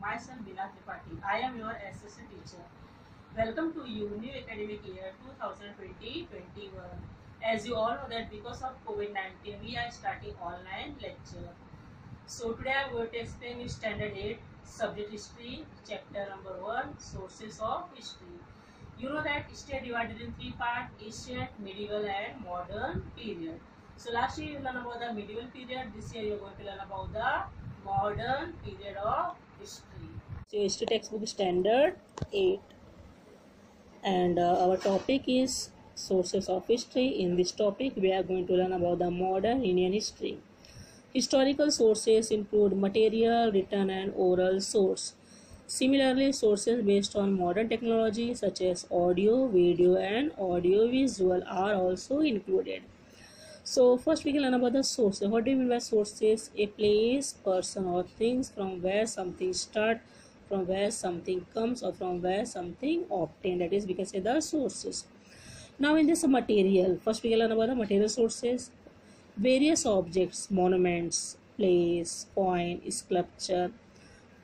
myself Bina Tripathi. I am your assistant teacher. Welcome to you new academic year 2020-21. As you all know that because of COVID-19 we are starting online lecture. So today I am going to explain you standard 8 subject history chapter number 1 sources of history. You know that history divided in 3 parts: ancient, medieval and modern period. So last year you learned about the medieval period. This year you are going to learn about the modern period of history. So history textbook standard 8 and our topic is sources of history. In this topic we are going to learn about the modern Indian history. Historical sources include material, written and oral source. Similarly, sources based on modern technology such as audio, video and audiovisual are also included. So first we can learn about the sources. What do you mean by sources? A place, person or things from where something starts, from where something comes or from where something obtained. That is, we can say the sources. Now in this material, first we can learn about the material sources. Various objects, monuments, place, coin, sculpture,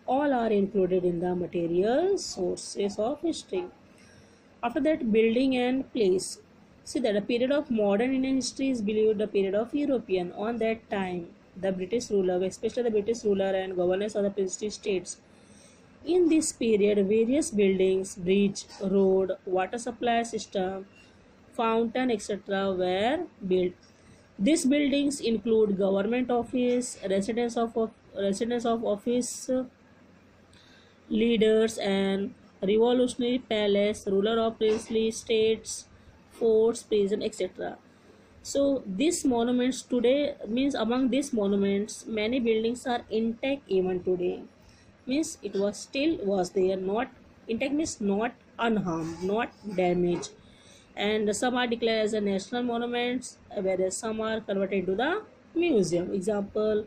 all are included in the material sources of history. After that, building and place. See that the period of modern Indian history is believed the period of European. On that time, the British ruler, especially the British ruler and governors of the princely states. In this period, various buildings, bridge, road, water supply system, fountain, etc. were built. These buildings include government office, residence of office leaders and revolutionary palace, ruler of princely states, forts, prison, etc. So these monuments today means among these monuments many buildings are intact even today. Means it was there, not intact means not unharmed, not damaged. And some are declared as a national monuments, whereas some are converted to the museum. Example,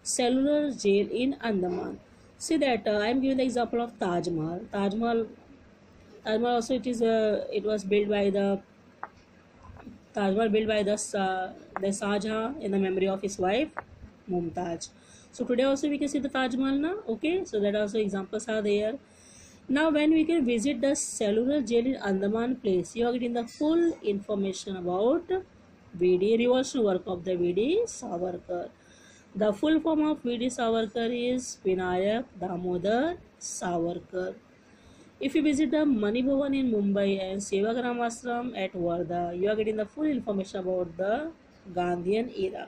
cellular jail in Andaman. See that I am giving the example of Taj Mahal. Taj Mahal also it was built by the Shah Jahan in the memory of his wife Mumtaz. So today also we can see the Taj Mahal now. Okay, so that also examples are there. Now when we can visit the cellular jail in Andaman place, you are getting the full information about V.D. revolutionary work of the V.D. Savarkar. The full form of V.D. Savarkar is Vinayak Damodar Savarkar. If you visit the Mani Bhavan in Mumbai and Sevagram Ashram at Wardha, you are getting the full information about the Gandhian era.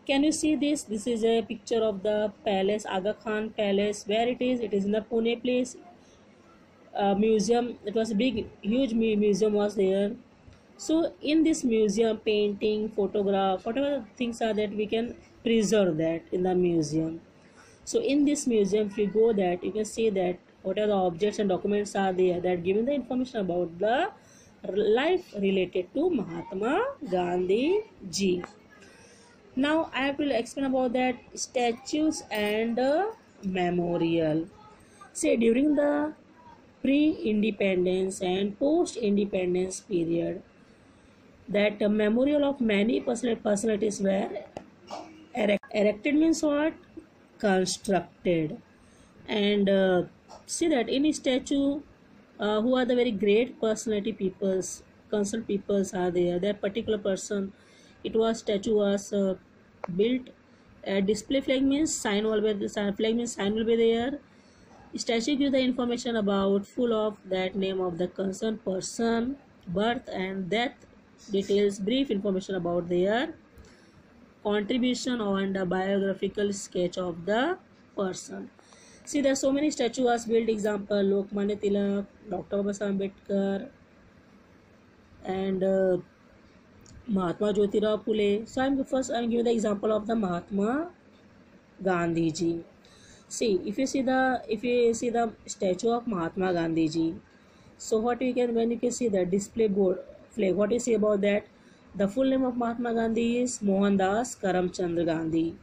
Can you see this? This is a picture of the palace, Aga Khan Palace. Where it is? It is in the Pune place. Museum. It was a huge museum was there. So in this museum, painting, photograph, whatever things are that we can preserve that in the museum. So in this museum, if you go that, you can see that whatever the objects and documents are there that giving the information about the life related to Mahatma Gandhi ji. Now I have to explain about that statues and memorial. Say during the pre-independence and post-independence period, that memorial of many personalities were erected means what? Constructed. And see that in a statue who are the very great personality peoples, concerned peoples are there. That particular person, statue was built. Display flag means sign will be there. Statue gives the information about full of that name of the concerned person, birth and death details, brief information about their contribution and a biographical sketch of the person. See, there are so many statues built. Example, Lokmanya Tilak, Dr. Babasaheb Ambedkar and Mahatma Jyotirao Phule. So I'm giving the example of the Mahatma Gandhi ji. See, if you see the statue of Mahatma Gandhi ji, so when you can see the display board flag, what you say about that? The full name of Mahatma Gandhi is Mohandas Karamchand Gandhi.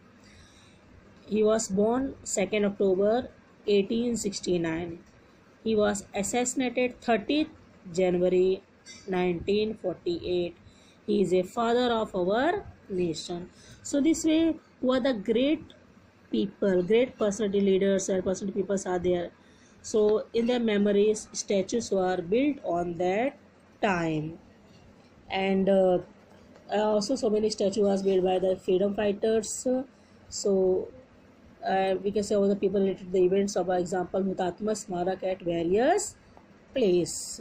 He was born 2nd October 1869. He was assassinated 30th January 1948. He is a father of our nation. So this way, who are the great people, great personality leaders and personality people are there. So in their memories, statues were built on that time. And also so many statues was built by the freedom fighters. So we can say all the people related to the events of, example, Hutatma Smarak at various place.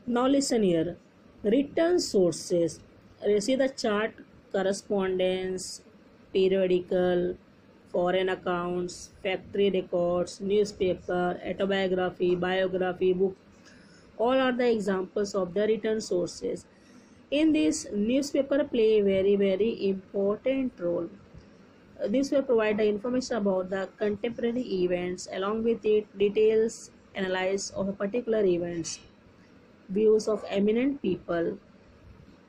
Now listen here. Written sources. You see the chart: correspondence, periodical, foreign accounts, factory records, newspaper, autobiography, biography, book. All are the examples of the written sources. In this, newspaper play a very important role. This will provide the information about the contemporary events, along with it details analysis of a particular events, views of eminent people.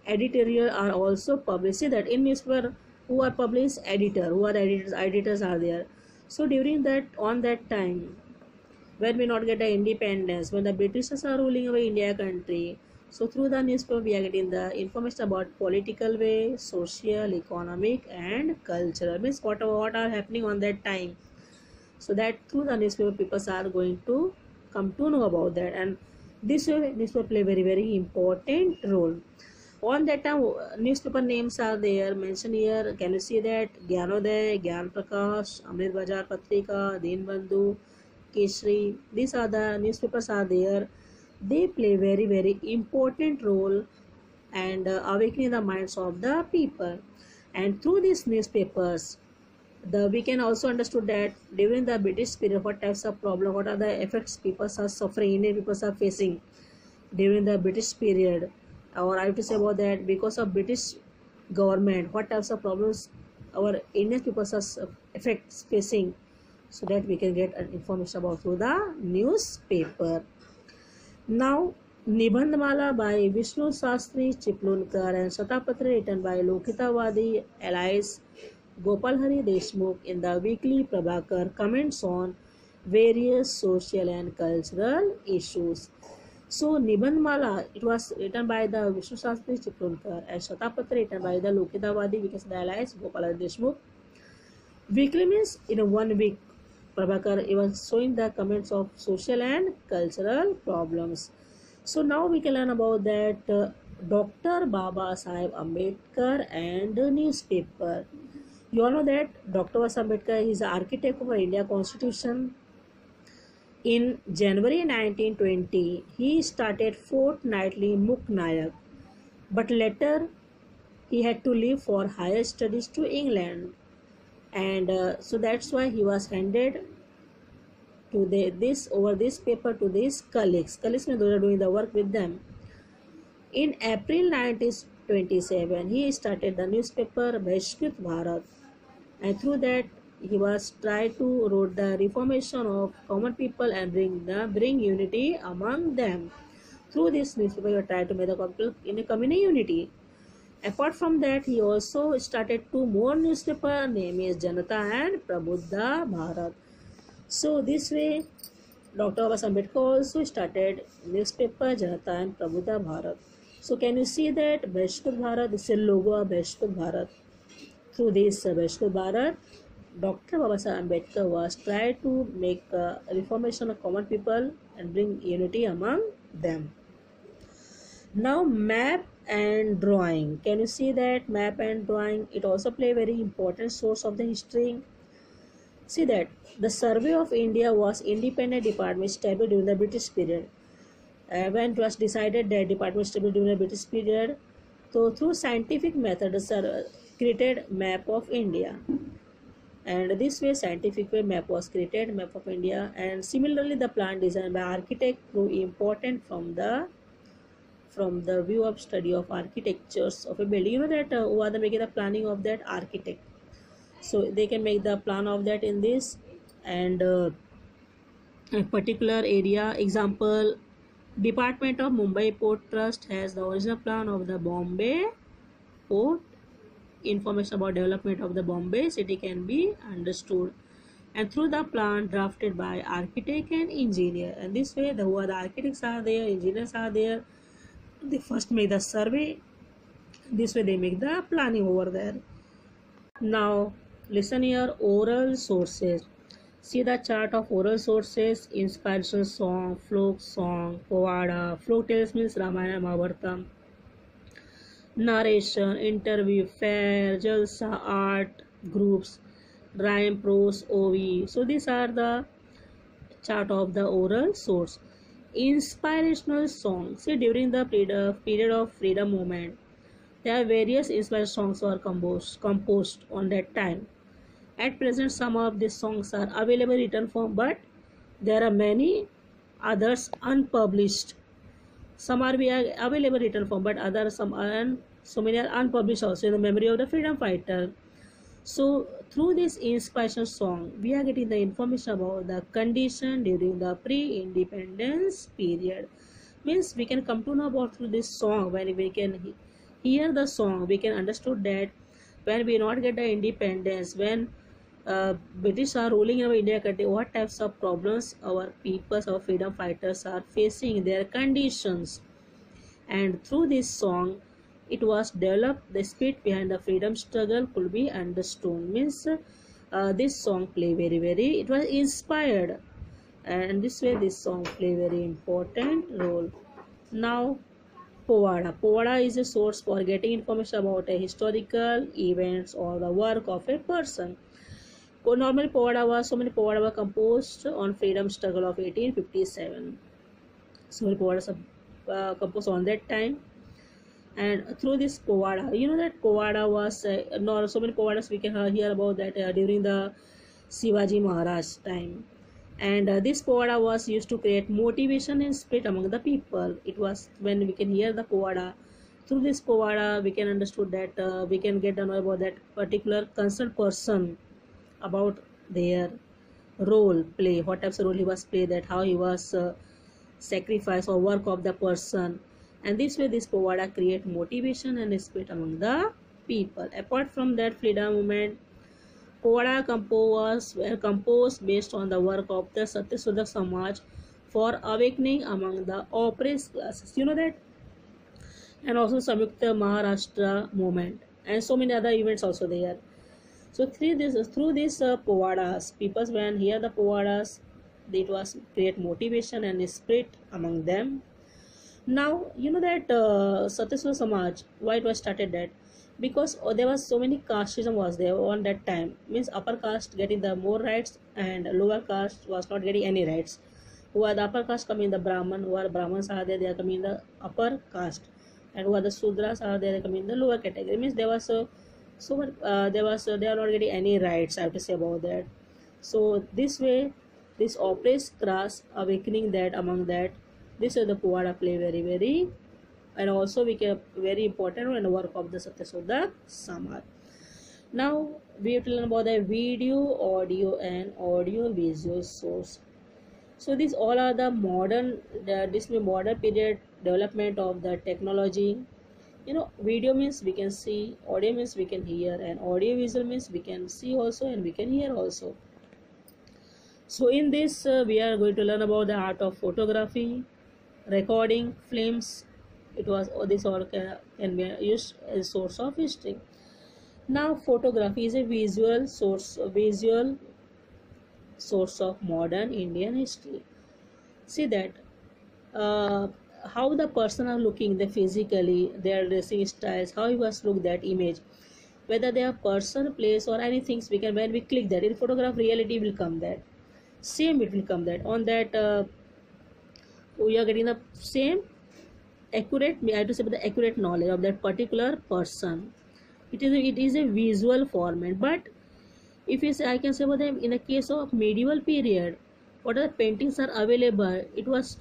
Editorial are also published. See that in newspaper, who are published? Editor. Who are the editors? Editors are there. So during that, on that time, when we not get the independence, when the Britishers are ruling over India country, so through the newspaper we are getting the information about political way, social, economic and cultural. Means what are happening on that time. So that through the newspaper people are going to come to know about that, and this way newspaper play very important role. On that time, newspaper names are there mentioned here. Can you see that? Gyanoday, Gyan Prakash, Amrit Bazaar Patrika, Deenbandhu, Keshri. These are the newspapers are there. They play very important role and awakening the minds of the people. And through these newspapers, we can also understood that during the British period, what types of problem, what are the effects people are suffering, Indian people are facing during the British period. Or I have to say about that, because of British government, what types of problems our Indian people are effects facing, so that we can get information about through the newspaper. Now, Nibandhamala by Vishnu Sastri Chiplunkar and Shatapatra written by Lokitawadi alias Gopal Hari Deshmukh in the weekly Prabhakar comments on various social and cultural issues. So Nibandhamala, it was written by the Vishnu Sastri Chiplunkar and Shatapatra written by the Lokitawadi, which is the alias Gopal Hari Deshmukh. Weekly means in 1 week. Prabhakar was showing the comments of social and cultural problems. So now we can learn about that Dr. Baba Sahib Ambedkar and newspaper. You all know that Dr. Baba Sahib Ambedkar is the architect of India Constitution. In January 1920, he started fortnightly Mukh Nayak, but later he had to leave for higher studies to England. And so that's why he was handed to this paper to these colleagues. Colleagues means those are doing the work with them. In April 1927, he started the newspaper Bhashkrit Bharat, and through that he was tried to wrote the reformation of common people and bring unity among them. Through this newspaper, he tried to make the people in a community unity. Apart from that, he also started 2 more newspaper, name is Janata and Prabuddha Bharat. So this way, Dr. Baba Ambedkar also started newspaper Janata and Prabuddha Bharat. So can you see that Bhashkrit Bharat, this is a logo of Bhashkrit Bharat. Through this Bhashkrit Bharat, Dr. Baba Ambedkar was trying to make a reformation of common people and bring unity among them. Now map and drawing. Can you see that map and drawing? It also play a very important source of the history. See that the survey of India was independent department established during the British period. When it was decided that department established during the British period, so through scientific method, created map of India. And this way scientific way map was created, map of India. And similarly the plan designed by architect proved important from the view of study of architectures of a building. You know that who are making the planning of that? Architect. So they can make the plan of that in this. And a particular area, example, Department of Mumbai Port Trust has the original plan of the Bombay Port. Information about development of the Bombay city can be understood, and through the plan drafted by architect and engineer. And this way the architects are there, engineers are there. They first make the survey, This way they make the planning over there. Now listen here, oral sources. See the chart of oral sources: inspirational song, folk song, povada. Folk tales means Ramayana, Mahabharata. Narration, interview, fair, jalsa, art, groups, rhyme, prose, OV. So these are the chart of the oral source. Inspirational songs. See, during the period of freedom movement, there are various inspired songs were composed on that time. At present, some of these songs are available written form, but there are many others unpublished. Some are available written form, but others some are so many are unpublished also in the memory of the freedom fighter. So through this inspiration song, we are getting the information about the condition during the pre-independence period. Means we can come to know about through this song. When we can hear the song, we can understood that when we not get the independence, when British are ruling in our India country, what types of problems our peoples, our freedom fighters are facing, their conditions. And through this song, it was developed, the spirit behind the freedom struggle could be understood. Means this song play very, it was inspired, and this way this song play very important role. Now Povada is a source for getting information about a historical events or the work of a person. Normally so many Povada were composed on freedom struggle of 1857. So many Povadas composed on that time. And through this Povada, you know that Povada was no, so many Povadas we can hear about that during the Shivaji Maharaj time. And this Povada was used to create motivation and spirit among the people. It was when we can hear the Povada. Through this Povada, we can understood that we can get to know about that particular concerned person, about their role play, what types of role he was played, that how he was sacrifice or work of the person. And this way this Povada create motivation and spirit among the people. Apart from that freedom movement, Povada were composed based on the work of the Satyasudha Samaj for awakening among the oppressed classes. You know that? And also Samyukta Maharashtra movement and so many other events also there. So through this Povadas, people when hear the Povadas, it was create motivation and spirit among them. Now you know that Satyasudha Samaj, why it was started that? Because there was so many casteism was there on that time. Means upper caste getting the more rights and lower caste was not getting any rights. Who are the upper caste coming the Brahman, who are Brahmins are there, they are coming in the upper caste, and who are the Sudras are there, they are coming in the lower category. Means there was they are not getting any rights, I have to say about that. So this way this oppressed class awakening that among that, this is the Povada play very, and also we can very important in the work of the Satyasudha Samaj. Now we have to learn about the video, audio and audio visual source. So these all are the modern modern period development of the technology. You know, video means we can see, audio means we can hear, and audio visual means we can see also and we can hear also. So in this we are going to learn about the art of photography, recording, films. It was this all can be used as a source of history. Now photography is a visual source of modern Indian history. See that how the person are looking, the physically, their dressing styles, how he was look that image, whether they are person, place or anything. We can, when we click that in photograph, reality will come that same, it will come that on that we are getting the same accurate, I have to say, the accurate knowledge of that particular person. It is a visual format. But if you say, I can say about them in a case of medieval period, what are the paintings are available, it was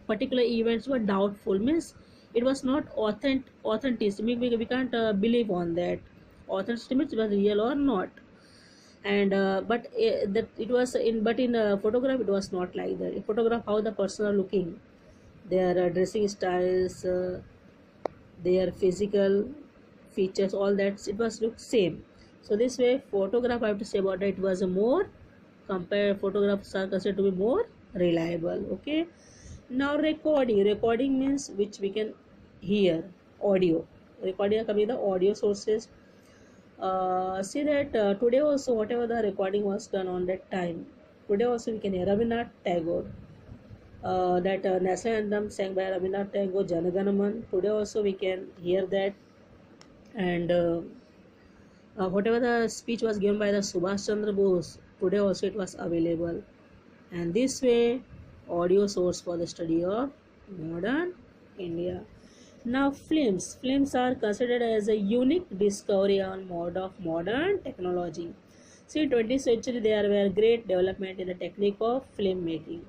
particular events were doubtful. Means it was not authentic. We can't believe on that authenticity means it was real or not. And that it was in, but in photograph it was not like that. In photograph, how the person are looking, their dressing styles, their physical features, all that, it was look same. So this way photograph, I have to say about it, was a more photographs are considered to be more reliable. Okay. Now recording means which we can hear, audio. recording are coming the audio sources. See that today also whatever the recording was done on that time, today also we can hear Rabindranath Tagore, that national anthem sang by Rabindranath Tagore, Janaganaman. Today also we can hear that, and whatever the speech was given by the Subhash Chandra Bose, today also it was available. And this way, audio source for the study of modern India. Now, films are considered as a unique discovery on mode of modern technology. See, 20th century there were great development in the technique of film making.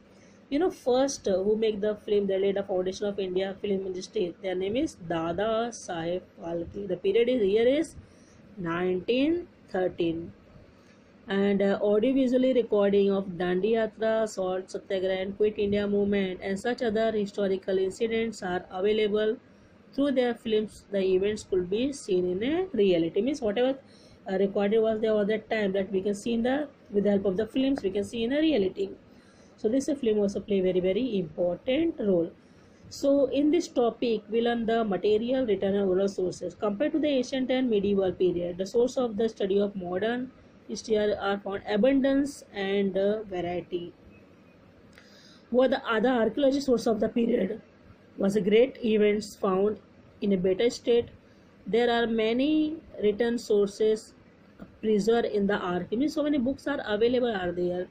You know, first who make the film, they laid the foundation of India film industry. Their name is Dada Saheb Phalke. The period is here is 1913. And audiovisually recording of Dandi Yatra, Salt Satyagraha, and Quit India movement, and such other historical incidents are available through their films. The events could be seen in a reality. Means whatever recorded was there at that time, that we can see in the, with the help of the films, we can see in a reality. So this film also play very important role. So in this topic, we learn the material, written and oral sources. Compared to the ancient and medieval period, the source of the study of modern history are found abundance and variety. What the other archaeology source of the period was a great events found in a better state. There are many written sources preserved in the archive. So many books are available are there.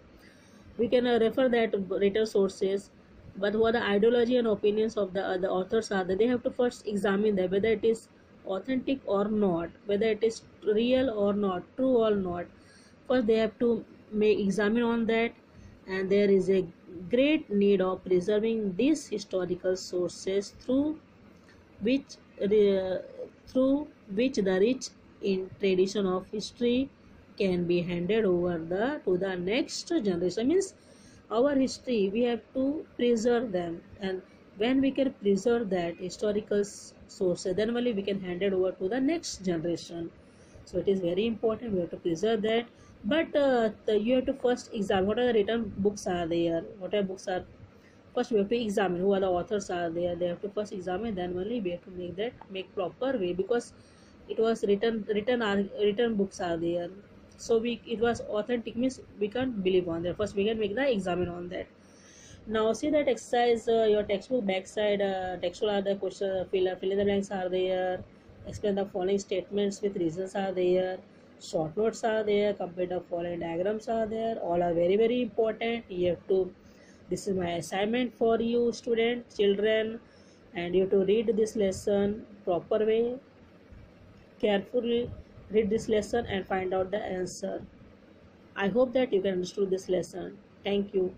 We can refer that written sources, but what the ideology and opinions of the authors are, that they have to first examine that whether it is authentic or not, whether it is real or not, true or not. First they have to make examine on that, and there is a great need of preserving these historical sources which through which the rich in tradition of history can be handed over to the next generation. Means our history, we have to preserve them, and when we can preserve that historical sources, then only we can hand it over to the next generation. So it is very important, we have to preserve that. But you have to first examine what are the written books are there, what are books are. First we have to examine who are the authors are there. They have to first examine, then only we have to make proper way, because it was written books are there. So it was authentic, means we can't believe on that. First we can make the examine on that. Now see that exercise, your textbook backside, textual are the question, fill in the blanks are there. Explain the following statements with reasons are there. Short notes are there. Complete the following diagrams are there. All are very important. You have to. This is my assignment for you, student, children, and you have to read this lesson proper way. Carefully read this lesson and find out the answer. I hope that you can understand this lesson. Thank you.